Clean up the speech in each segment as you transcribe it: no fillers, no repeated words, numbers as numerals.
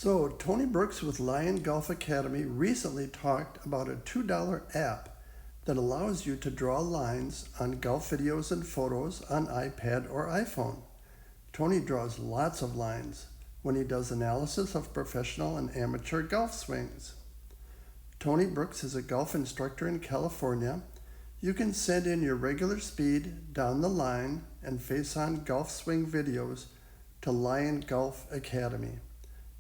So, Tony Brooks with Lion Golf Academy recently talked about a $2 app that allows you to draw lines on golf videos and photos on iPad or iPhone. Tony draws lots of lines when he does analysis of professional and amateur golf swings. Tony Brooks is a golf instructor in California. You can send in your regular speed down the line and face-on golf swing videos to Lion Golf Academy.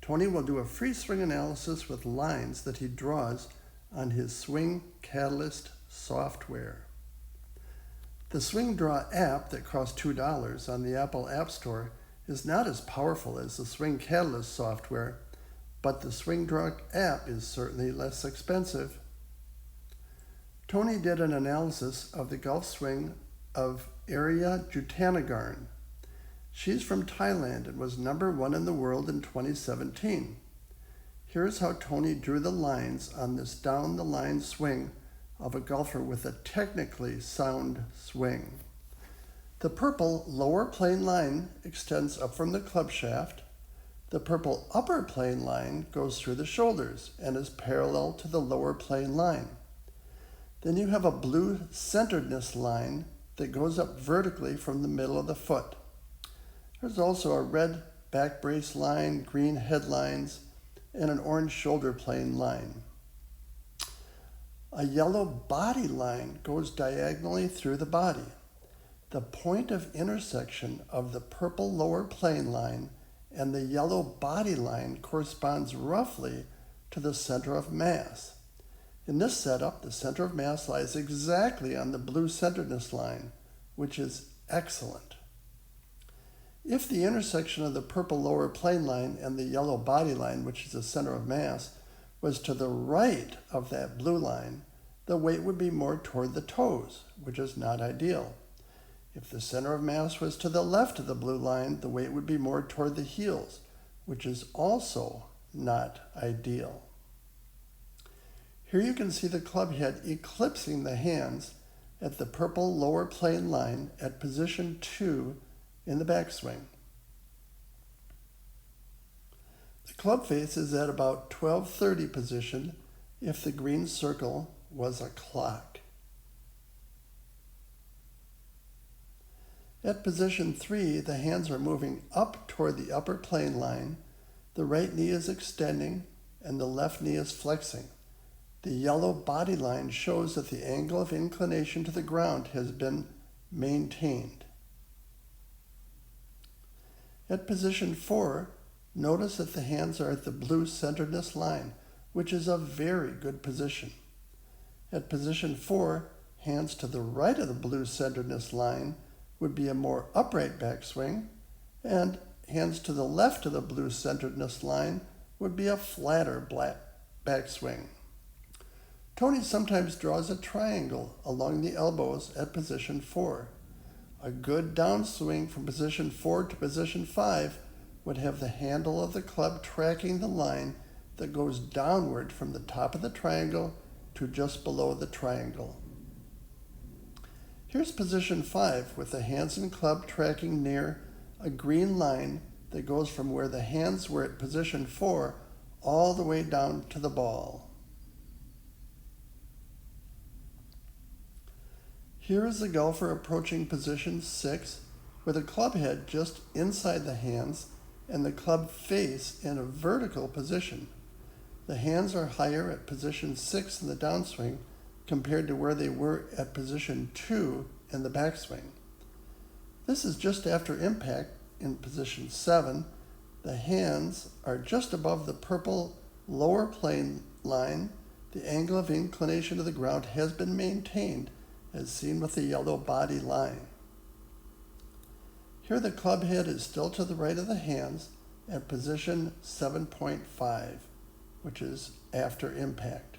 Tony will do a free swing analysis with lines that he draws on his Swing Catalyst software. The Swing Draw app that costs $2 on the Apple App Store is not as powerful as the Swing Catalyst software, but the Swing Draw app is certainly less expensive. Tony did an analysis of the golf swing of Arya Jutanugarn. She's from Thailand and was number 1 in the world in 2017. Here's how Tony drew the lines on this down-the-line swing of a golfer with a technically sound swing. The purple lower plane line extends up from the club shaft. The purple upper plane line goes through the shoulders and is parallel to the lower plane line. Then you have a blue centeredness line that goes up vertically from the middle of the foot. There's also a red back brace line, green headlines, and an orange shoulder plane line. A yellow body line goes diagonally through the body. The point of intersection of the purple lower plane line and the yellow body line corresponds roughly to the center of mass. In this setup, the center of mass lies exactly on the blue centeredness line, which is excellent. If the intersection of the purple lower plane line and the yellow body line, which is the center of mass, was to the right of that blue line, the weight would be more toward the toes, which is not ideal. If the center of mass was to the left of the blue line, the weight would be more toward the heels, which is also not ideal. Here you can see the club head eclipsing the hands at the purple lower plane line at position 2 in the backswing. The club face is at about 12:30 position if the green circle was a clock. At position 3, the hands are moving up toward the upper plane line. The right knee is extending and the left knee is flexing. The yellow body line shows that the angle of inclination to the ground has been maintained. At position 4, notice that the hands are at the blue centeredness line, which is a very good position. At position 4, hands to the right of the blue centeredness line would be a more upright backswing, and hands to the left of the blue centeredness line would be a flatter backswing. Tony sometimes draws a triangle along the elbows at position 4. A good downswing from position 4 to position 5 would have the handle of the club tracking the line that goes downward from the top of the triangle to just below the triangle. Here's position 5 with the hands and club tracking near a green line that goes from where the hands were at position 4 all the way down to the ball. Here is the golfer approaching position 6 with a club head just inside the hands and the club face in a vertical position. The hands are higher at position 6 in the downswing compared to where they were at position 2 in the backswing. This is just after impact in position 7. The hands are just above the purple lower plane line. The angle of inclination to the ground has been maintained as seen with the yellow body line. Here the club head is still to the right of the hands at position 7.5, which is after impact.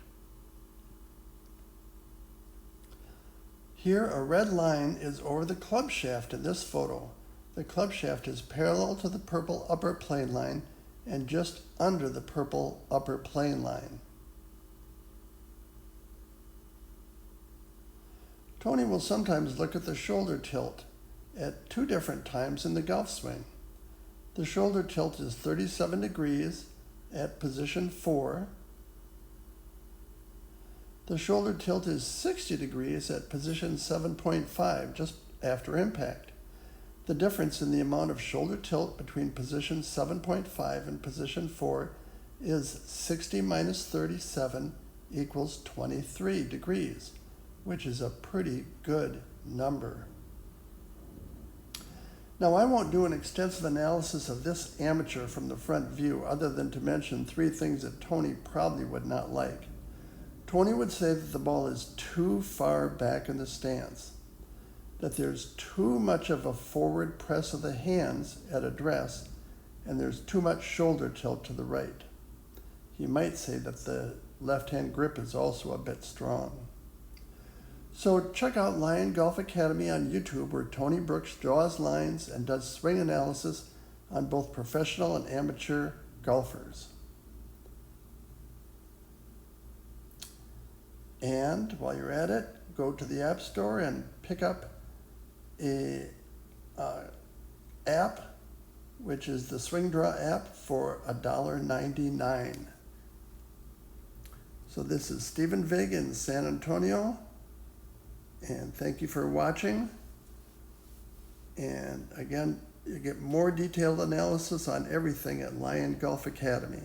Here a red line is over the club shaft in this photo. The club shaft is parallel to the purple upper plane line and just under the purple upper plane line. Tony will sometimes look at the shoulder tilt at 2 different times in the golf swing. The shoulder tilt is 37 degrees at position 4. The shoulder tilt is 60 degrees at position 7.5, just after impact. The difference in the amount of shoulder tilt between position 7.5 and position 4 is 60 minus 37 equals 23 degrees, which is a pretty good number. Now, I won't do an extensive analysis of this amateur from the front view other than to mention 3 things that Tony probably would not like. Tony would say that the ball is too far back in the stance, that there's too much of a forward press of the hands at address, and there's too much shoulder tilt to the right. He might say that the left-hand grip is also a bit strong. So check out Lion Golf Academy on YouTube, where Tony Brooks draws lines and does swing analysis on both professional and amateur golfers. And while you're at it, go to the App Store and pick up a app, which is the Swing Draw app, for $1.99. So this is Stephen Vig in San Antonio, and thank you for watching. And again, you get more detailed analysis on everything at Lion Golf Academy.